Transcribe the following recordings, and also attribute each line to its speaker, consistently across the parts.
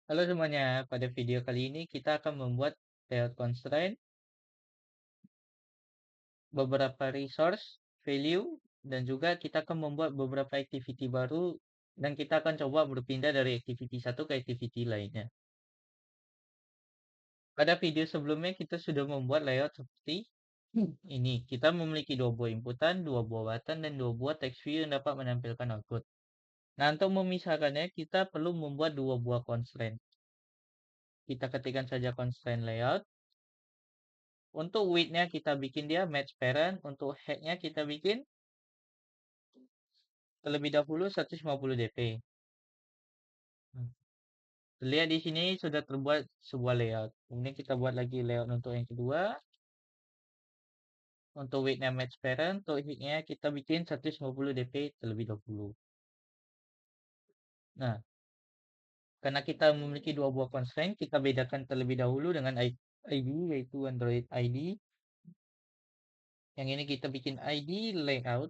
Speaker 1: Halo semuanya, pada video kali ini kita akan membuat layout constraint, beberapa resource, value, dan juga kita akan membuat beberapa activity baru dan kita akan coba berpindah dari activity satu ke activity lainnya. Pada video sebelumnya kita sudah membuat layout seperti ini. Kita memiliki dua buah inputan, dua buah button, dan dua buah text view yang dapat menampilkan output. Nah, untuk memisahkannya kita perlu membuat dua buah constraint. Kita ketikkan saja constraint layout. Untuk width-nya kita bikin dia match parent. Untuk height-nya kita bikin terlebih dahulu 150 dp. Lihat di sini sudah terbuat sebuah layout. Kemudian kita buat lagi layout untuk yang kedua. Untuk width-nya match parent. Untuk height-nya kita bikin 150 dp terlebih dahulu. Nah, karena kita memiliki dua buah constraint, kita bedakan terlebih dahulu dengan ID, yaitu Android ID. Yang ini kita bikin ID layout.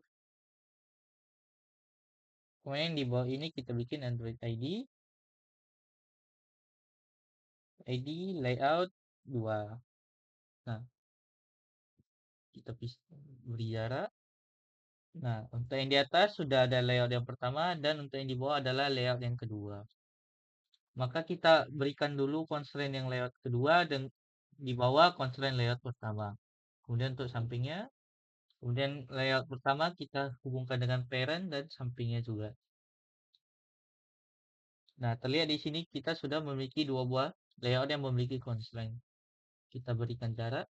Speaker 1: Kemudian di bawah ini kita bikin Android ID. ID layout 2. Nah, kita beri jarak. Nah, untuk yang di atas sudah ada layout yang pertama dan untuk yang di bawah adalah layout yang kedua. Maka kita berikan dulu constraint yang layout kedua dan di bawah constraint layout pertama. Kemudian untuk sampingnya, kemudian layout pertama kita hubungkan dengan parent dan sampingnya juga. Nah, terlihat di sini kita sudah memiliki dua buah layout yang memiliki constraint. Kita berikan jarak.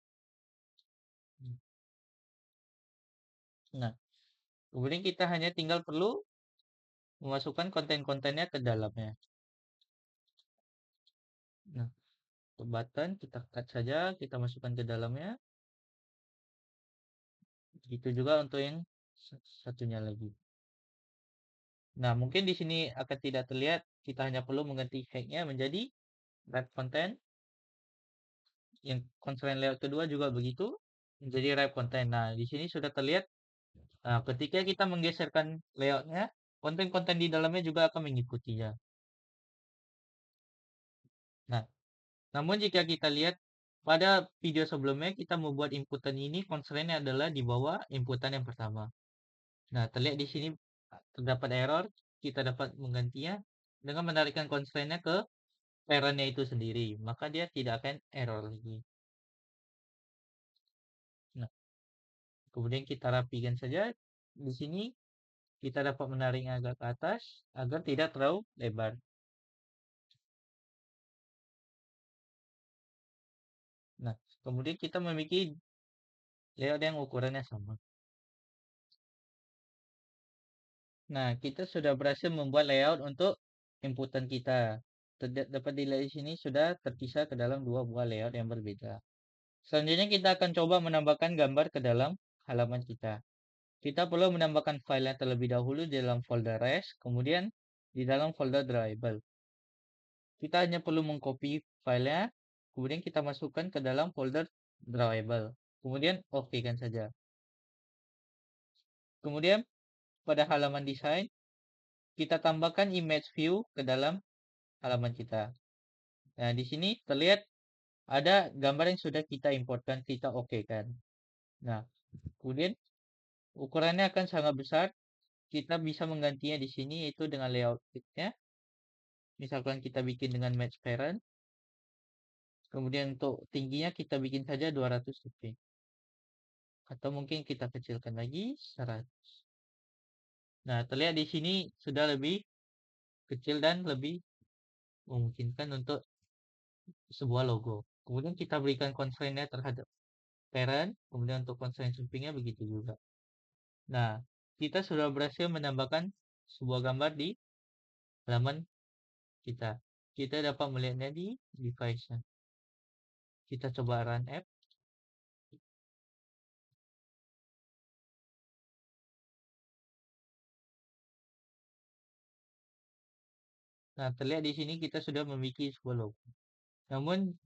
Speaker 1: Nah, kemudian kita hanya tinggal perlu memasukkan konten-kontennya ke dalamnya. Nah, untuk button kita cut saja, kita masukkan ke dalamnya. Begitu juga untuk yang satunya lagi. Nah, mungkin di sini akan tidak terlihat, kita hanya perlu mengganti height-nya menjadi wrap content. Yang constraint layout kedua juga begitu, menjadi wrap content. Nah, di sini sudah terlihat, ketika kita menggeserkan layout-nya, konten-konten di dalamnya juga akan mengikutinya. Nah, namun jika kita lihat pada video sebelumnya, kita membuat inputan ini, constraint-nya adalah di bawah inputan yang pertama. Nah, terlihat di sini terdapat error, kita dapat menggantinya dengan menarikkan constraint-nya ke parent-nya itu sendiri, maka dia tidak akan error lagi. Nah, kemudian kita rapikan saja. Di sini kita dapat menariknya agak ke atas agar tidak terlalu lebar. Nah, kemudian kita memiliki layout yang ukurannya sama. Nah, kita sudah berhasil membuat layout untuk inputan kita. Dapat dilihat di sini sudah terpisah ke dalam dua buah layout yang berbeda. Selanjutnya kita akan coba menambahkan gambar ke dalam halaman kita. Kita perlu menambahkan filenya terlebih dahulu di dalam folder res, kemudian di dalam folder drawable. Kita hanya perlu mengcopy filenya, kemudian kita masukkan ke dalam folder drawable. Kemudian oke kan saja. Kemudian pada halaman desain, kita tambahkan image view ke dalam halaman kita. Nah, di sini terlihat ada gambar yang sudah kita importkan, kita oke kan. Nah, kemudian ukurannya akan sangat besar. Kita bisa menggantinya di sini yaitu dengan layout nya. Misalkan kita bikin dengan match parent. Kemudian untuk tingginya kita bikin saja 200 dp. Atau mungkin kita kecilkan lagi 100. Nah, terlihat di sini sudah lebih kecil dan lebih memungkinkan untuk sebuah logo. Kemudian kita berikan constraint-nya terhadap parent. Kemudian untuk constraint sampingnya begitu juga. Nah, kita sudah berhasil menambahkan sebuah gambar di halaman kita. Kita dapat melihatnya di device-nya. Kita coba run app. Nah, terlihat di sini kita sudah memiliki sebuah logo. Namun,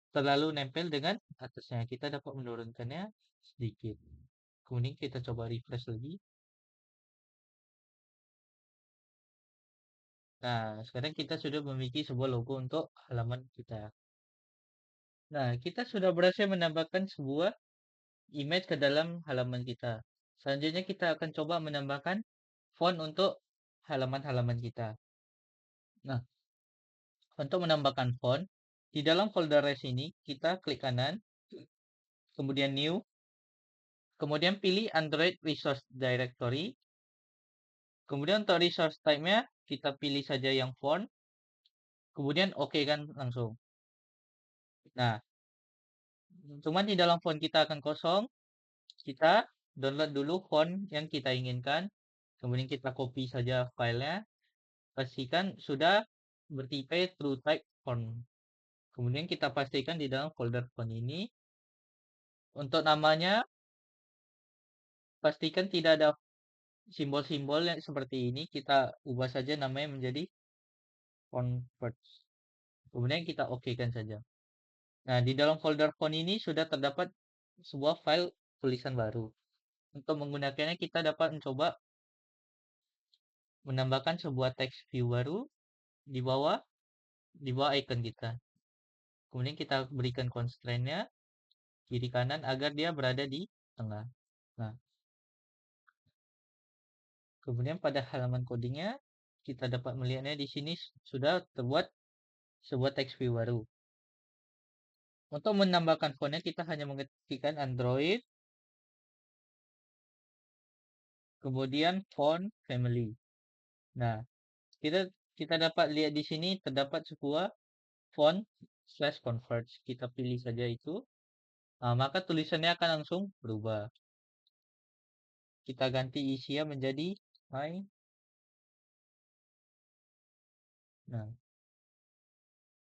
Speaker 1: terlalu nempel dengan atasnya. Kita dapat menurunkannya sedikit. Kemudian kita coba refresh lagi. Nah, sekarang kita sudah memiliki sebuah logo untuk halaman kita. Nah, kita sudah berhasil menambahkan sebuah image ke dalam halaman kita. Selanjutnya kita akan coba menambahkan font untuk halaman-halaman kita. Nah, untuk menambahkan font, di dalam folder sini kita klik kanan, kemudian new, kemudian pilih Android Resource Directory. Kemudian untuk resource type-nya kita pilih saja yang font, kemudian oke kan langsung. Nah, cuman di dalam font kita akan kosong, kita download dulu font yang kita inginkan, kemudian kita copy saja filenya, pastikan sudah bertipe true type font. Kemudian kita pastikan di dalam folder font ini. Untuk namanya, pastikan tidak ada simbol-simbol yang seperti ini. Kita ubah saja namanya menjadi font words. Kemudian kita oke-kan saja. Nah, di dalam folder font ini sudah terdapat sebuah file tulisan baru. Untuk menggunakannya kita dapat mencoba menambahkan sebuah text view baru di bawah icon kita. Kemudian kita berikan constraint-nya kiri kanan agar dia berada di tengah. Nah, kemudian pada halaman codingnya kita dapat melihatnya di sini sudah terbuat sebuah text view baru. Untuk menambahkan fontnya kita hanya mengetikkan Android, kemudian font family. Nah, kita dapat lihat di sini terdapat sebuah font/converge. Kita pilih saja itu. Nah, maka tulisannya akan langsung berubah. Kita ganti isinya menjadi my. Nah,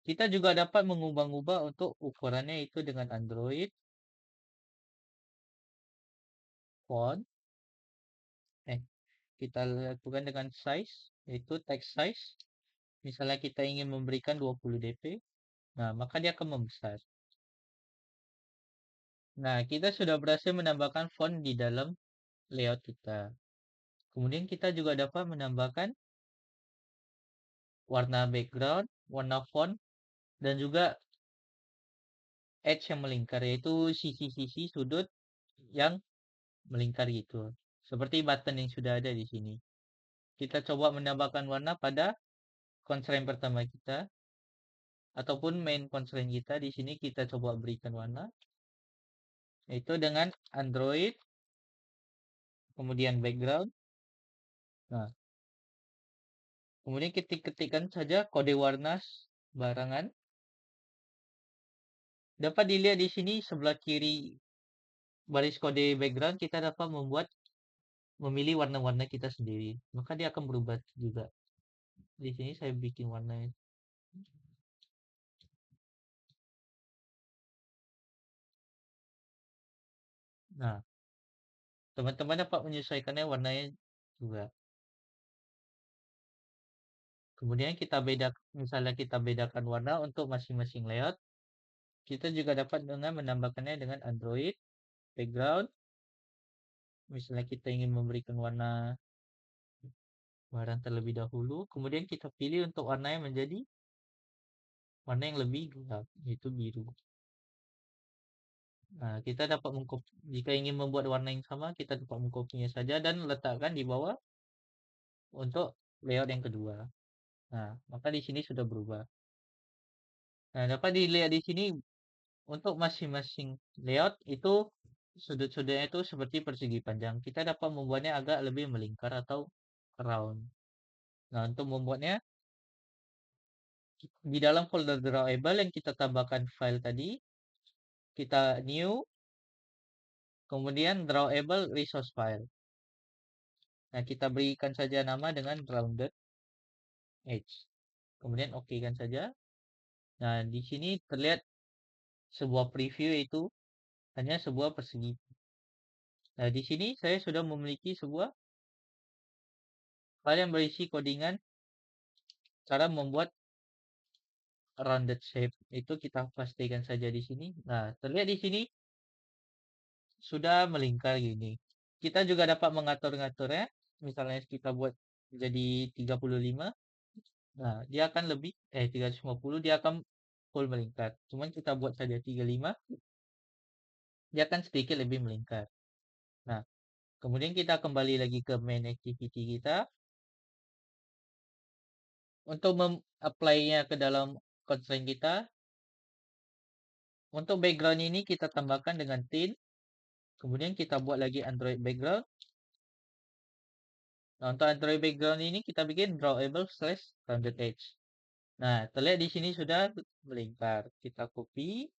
Speaker 1: kita juga dapat mengubah-ubah untuk ukurannya itu dengan Android font. Kita lakukan dengan size, yaitu text size. Misalnya kita ingin memberikan 20 dp, nah maka dia akan membesar. Nah, kita sudah berhasil menambahkan font di dalam layout kita. Kemudian kita juga dapat menambahkan warna background, warna font, dan juga edge yang melingkar, yaitu sisi-sisi sudut yang melingkar gitu. Seperti button yang sudah ada di sini. Kita coba menambahkan warna pada constraint pertama kita, ataupun main constraint kita. Di sini kita coba berikan warna, yaitu dengan Android, kemudian background. Nah, kemudian kita ketikkan saja kode warna barangan. Dapat dilihat di sini sebelah kiri baris kode background kita dapat memilih warna-warna kita sendiri. Maka dia akan berubah juga. Di sini saya bikin warna. Nah, teman-teman dapat menyesuaikannya warnanya juga. Kemudian misalnya kita bedakan warna untuk masing-masing layout. Kita juga dapat dengan menambahkannya dengan Android background. Misalnya kita ingin memberikan warna barang terlebih dahulu, kemudian kita pilih untuk warnanya menjadi warna yang lebih gelap, yaitu biru. Nah, kita dapat jika ingin membuat warna yang sama, kita dapat mengkopinya saja dan letakkan di bawah untuk layout yang kedua. Nah, maka di sini sudah berubah. Nah, dapat dilihat di sini untuk masing-masing layout itu sudut-sudutnya itu seperti persegi panjang. Kita dapat membuatnya agak lebih melingkar atau round. Nah, untuk membuatnya di dalam folder drawable yang kita tambahkan file tadi, kita new, kemudian drawable resource file. Nah, kita berikan saja nama dengan rounded edge. Kemudian oke kan saja. Nah, di sini terlihat sebuah preview itu hanya sebuah persegi. Nah, di sini saya sudah memiliki sebuah file yang berisi codingan cara membuat rounded shape. Itu kita pastikan saja di sini. Nah, terlihat di sini sudah melingkar gini. Kita juga dapat mengatur-ngaturnya. Misalnya kita buat jadi 35. Nah, dia akan lebih 350 dia akan full melingkar. Cuman kita buat saja 35, dia akan sedikit lebih melingkar. Nah, kemudian kita kembali lagi ke main activity kita. Untuk apply-nya ke dalam constraint kita, untuk background ini kita tambahkan dengan thin. Kemudian kita buat lagi Android background. Nah, untuk Android background ini kita bikin drawable slash rounded edge. Nah, terlihat di sini sudah melingkar. Kita copy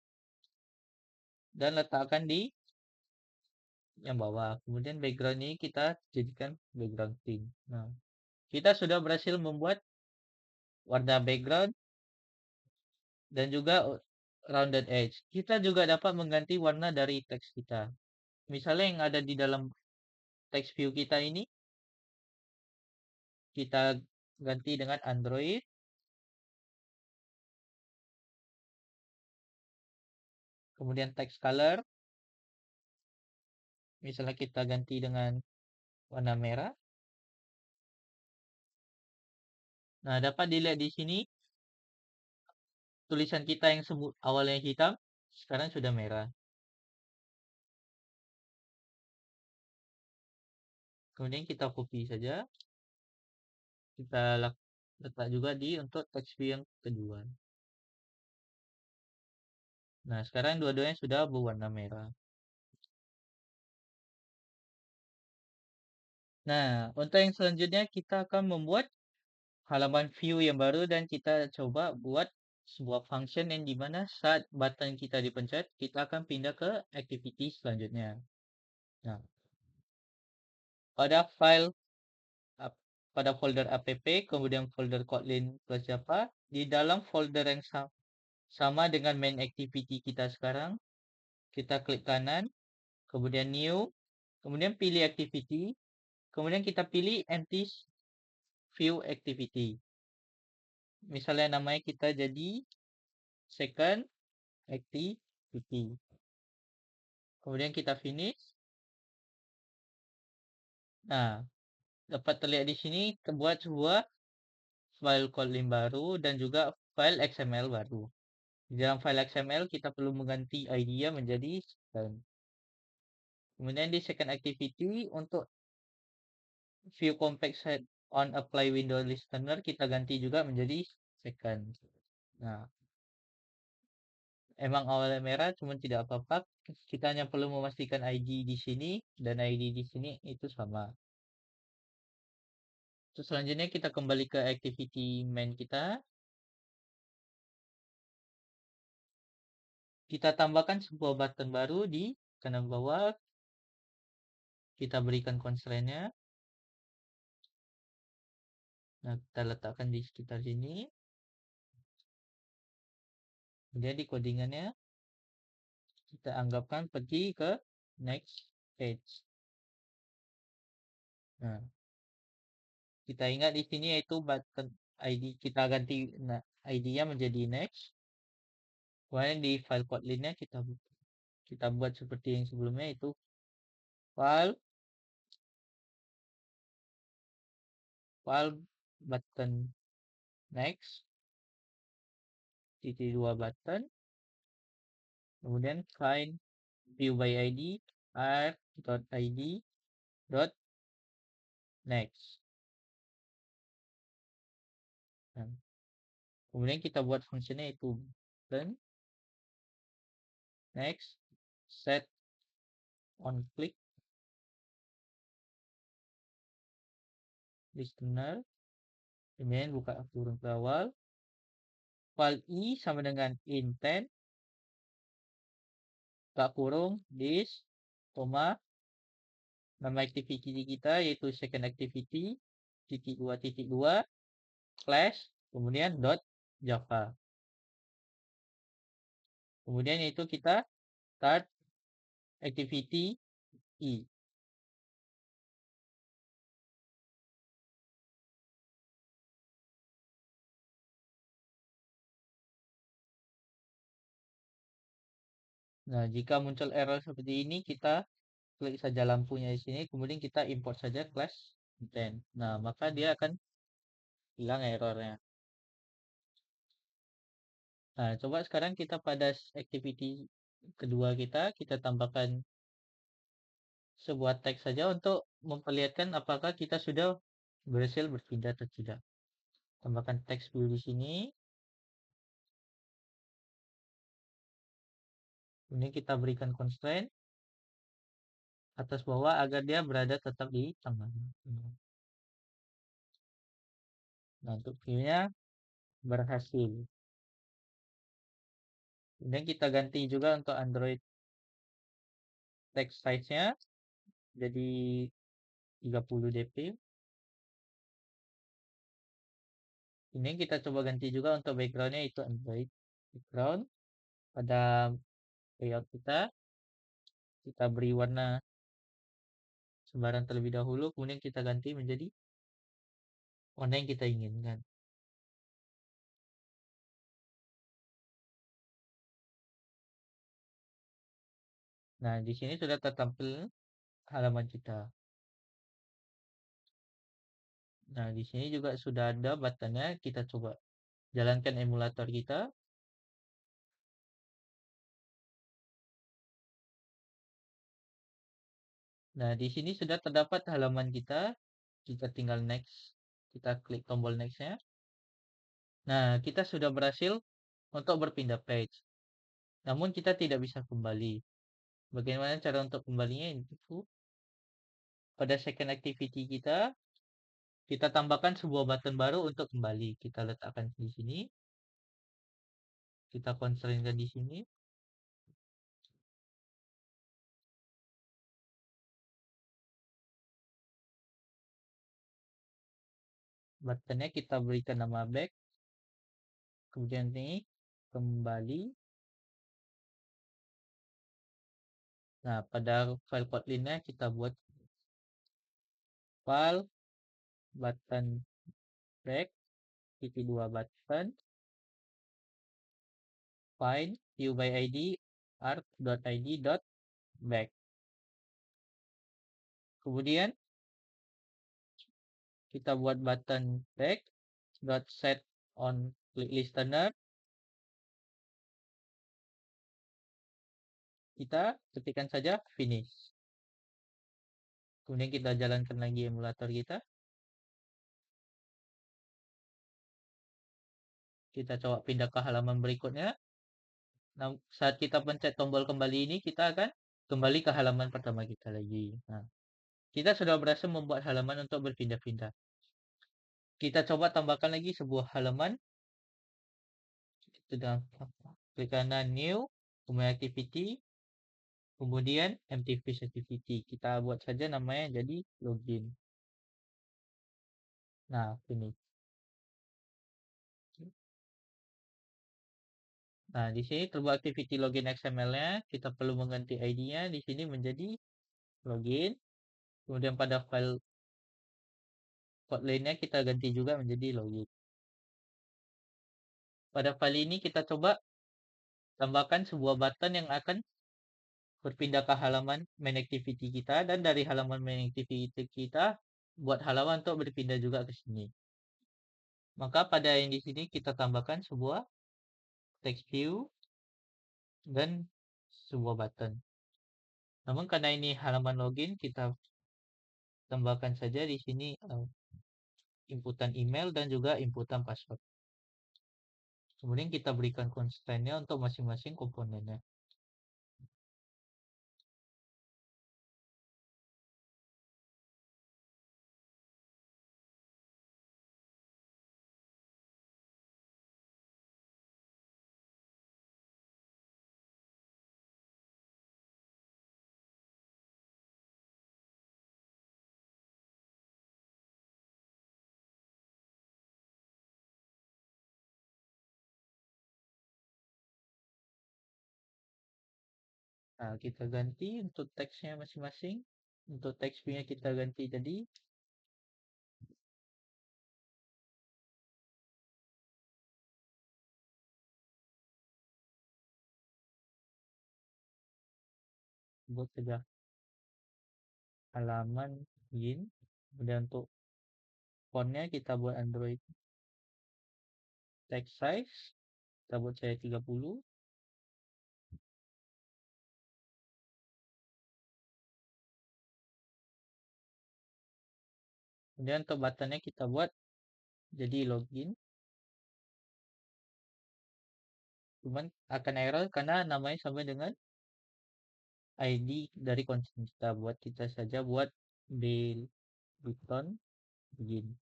Speaker 1: dan letakkan di yang bawah. Kemudian background ini kita jadikan background thin. Nah, kita sudah berhasil membuat warna background dan juga rounded edge. Kita juga dapat mengganti warna dari teks kita. Misalnya yang ada di dalam text view kita ini, kita ganti dengan Android. Kemudian text color. Misalnya kita ganti dengan warna merah. Nah, dapat dilihat di sini tulisan kita yang awalnya hitam, sekarang sudah merah. Kemudian kita copy saja. Kita letak juga di untuk text view yang kedua. Nah, sekarang dua-duanya sudah berwarna merah. Nah, untuk yang selanjutnya kita akan membuat halaman view yang baru dan kita coba buat sebuah function yang dimana saat button kita dipencet, kita akan pindah ke activity selanjutnya. Nah, pada file pada folder app, kemudian folder Kotlin plus Java, di dalam folder yang sama dengan main activity kita sekarang, kita klik kanan, kemudian new, kemudian pilih activity, kemudian kita pilih empty view activity. Misalnya namanya kita jadi second activity. Kemudian kita finish. Nah, dapat terlihat di sini terbuat sebuah file Kotlin baru dan juga file XML baru. Di dalam file XML kita perlu mengganti ID-nya menjadi second. Kemudian di second activity untuk view compact set on apply window listener kita ganti juga menjadi second. Nah, emang awalnya merah cuma tidak apa-apa. Kita hanya perlu memastikan ID di sini dan ID di sini itu sama. Terus selanjutnya kita kembali ke activity main kita. Kita tambahkan sebuah button baru di kanan bawah. Kita berikan constraint-nya. Nah, kita letakkan di sekitar sini. Kemudian di codingannya kita anggapkan pergi ke next page. Nah, kita ingat di sini yaitu button ID kita ganti ID-nya menjadi next. Kemudian di file Kotlin-nya kita buat seperti yang sebelumnya itu file button next titik 2 button, kemudian find view by ID r.id dot next. Nah, kemudian kita buat fungsinya itu button next set on click listener, kemudian buka turun ke awal, file i sama dengan intent tak kurung this koma nama activity kita yaitu second activity titik dua slash kemudian dot java, kemudian itu kita start activity i. Nah, jika muncul error seperti ini kita klik saja lampunya di sini, kemudian kita import saja class content. Nah, maka dia akan hilang errornya. Nah, coba sekarang kita pada activity kedua kita tambahkan sebuah teks saja untuk memperlihatkan apakah kita sudah berhasil berpindah atau tidak. Tambahkan teks dulu di sini. Kemudian kita berikan constraint atas bawah agar dia berada tetap di tengah. Nah, untuk view-nya berhasil. Kemudian kita ganti juga untuk Android text size-nya jadi 30 dp. Ini kita coba ganti juga untuk background-nya itu Android background. Pada layout kita beri warna sembarang terlebih dahulu, kemudian kita ganti menjadi warna yang kita inginkan. Nah, di sini sudah tertampil halaman kita. Nah, di sini juga sudah ada buttonnya. Kita coba jalankan emulator kita. Nah, di sini sudah terdapat halaman kita. Kita tinggal next. Kita klik tombol next-nya. Nah, kita sudah berhasil untuk berpindah page. Namun kita tidak bisa kembali. Bagaimana cara untuk kembalinya? Itu pada second activity kita tambahkan sebuah button baru untuk kembali. Kita letakkan di sini. Kita constraint di sini. Buttonnya kita berikan nama back. Kemudian ini kembali. Nah, pada file Kotlin-nya kita buat file button back titik 2 button find view by id arc.id.back. Kemudian kita buat button back dot set on click listener. Kita ketikkan saja finish. Kemudian kita jalankan lagi emulator kita. Kita coba pindah ke halaman berikutnya. Nah, saat kita pencet tombol kembali ini, kita akan kembali ke halaman pertama kita lagi. Nah, kita sudah berhasil membuat halaman untuk berpindah-pindah. Kita coba tambahkan lagi sebuah halaman. Kita klik kanan new, kemudian activity, kemudian empty page activity. Kita buat saja namanya jadi login. Nah, ini. Nah, di sini terbuat activity login XML-nya. Kita perlu mengganti ID-nya di sini menjadi login. Kemudian pada file Kotlin-nya kita ganti juga menjadi login. Pada file ini kita coba tambahkan sebuah button yang akan berpindah ke halaman main activity kita, dan dari halaman main activity kita buat halaman untuk berpindah juga ke sini. Maka pada yang di sini kita tambahkan sebuah text view dan sebuah button. Namun karena ini halaman login, kita tambahkan saja di sini inputan email dan juga inputan password. Kemudian kita berikan constraint-nya untuk masing-masing komponennya. Nah, kita ganti untuk teksnya masing-masing. Untuk teks view-nya kita ganti tadi. Buat saja halaman begin. Kemudian untuk font-nya kita buat Android text size. Kita buat saya 30. Kemudian untuk buttonnya kita buat jadi login. Cuman akan error karena namanya sama dengan ID dari konsen kita. Buat kita saja buat di button login.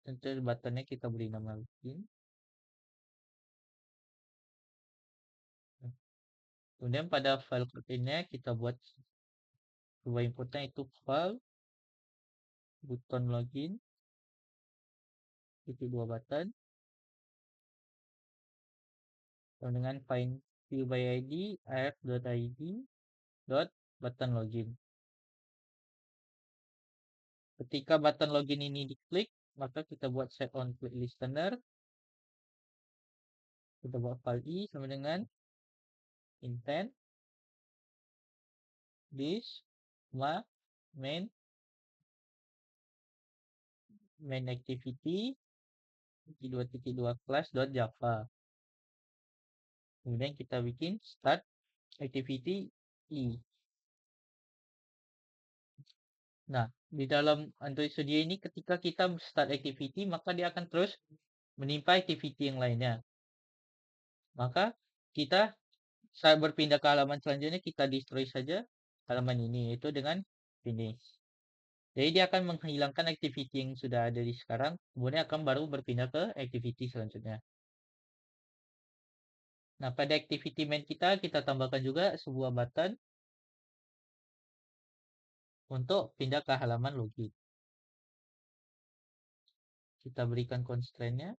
Speaker 1: Tentu buttonnya kita beri nama login. Kemudian pada file container kita buat dua inputnya itu file button login itu dua button dengan find view by id if.id dot button login. Ketika button login ini diklik, maka kita buat set on click listener. Kita buat file i sama dengan intent this main activity 2.2 class.java. Kemudian kita bikin start activity i. Nah, di dalam Android Studio ini ketika kita start activity, maka dia akan terus menimpa activity yang lainnya. Maka kita saat berpindah ke halaman selanjutnya, kita destroy saja halaman ini, yaitu dengan finish. Jadi dia akan menghilangkan activity yang sudah ada di sekarang, kemudian akan baru berpindah ke activity selanjutnya. Nah, pada activity main kita tambahkan juga sebuah button untuk pindah ke halaman login. Kita berikan constraint-nya.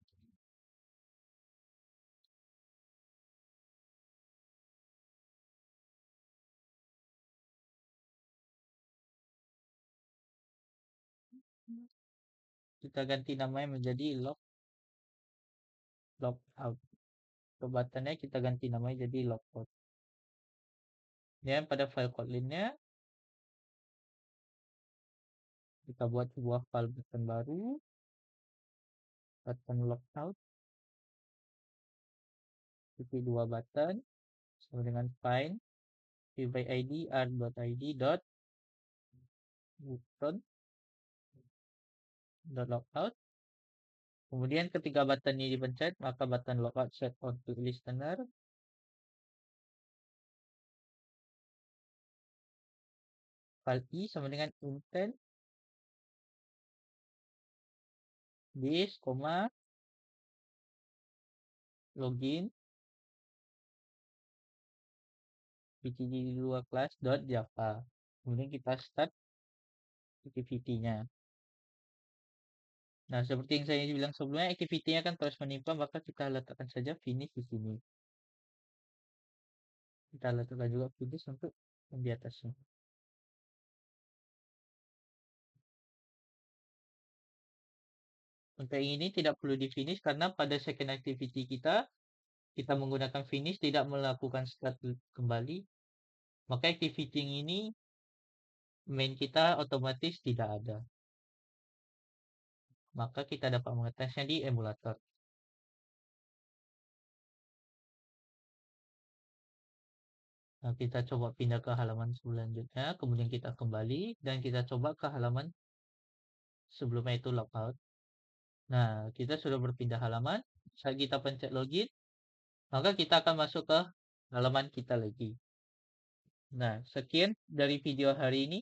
Speaker 1: Kita ganti namanya menjadi logout. Ke buttonnya kita ganti namanya jadi logout. Dan pada file Kotlin-nya kita buat sebuah file button baru, button logout, titik dua button, sama dengan find view by id r.id dot button dot logout. Kemudian ketika button ini dipencet, maka button logout set on to listener. File i sama dengan intent this, login btg2 class.java. Kemudian kita start activity-nya. Nah, seperti yang saya bilang sebelumnya, activity-nya akan terus menimpa, maka kita letakkan saja finish di sini. Kita letakkan juga finish untuk yang di atasnya. Untuk yang ini tidak perlu di finish karena pada second activity kita menggunakan finish, tidak melakukan start kembali. Maka activity yang ini main kita otomatis tidak ada. Maka kita dapat mengetesnya di emulator. Nah, kita coba pindah ke halaman selanjutnya, kemudian kita kembali dan kita coba ke halaman sebelumnya itu logout. Nah, kita sudah berpindah halaman. Saat kita pencet login, maka kita akan masuk ke halaman kita lagi. Nah, sekian dari video hari ini.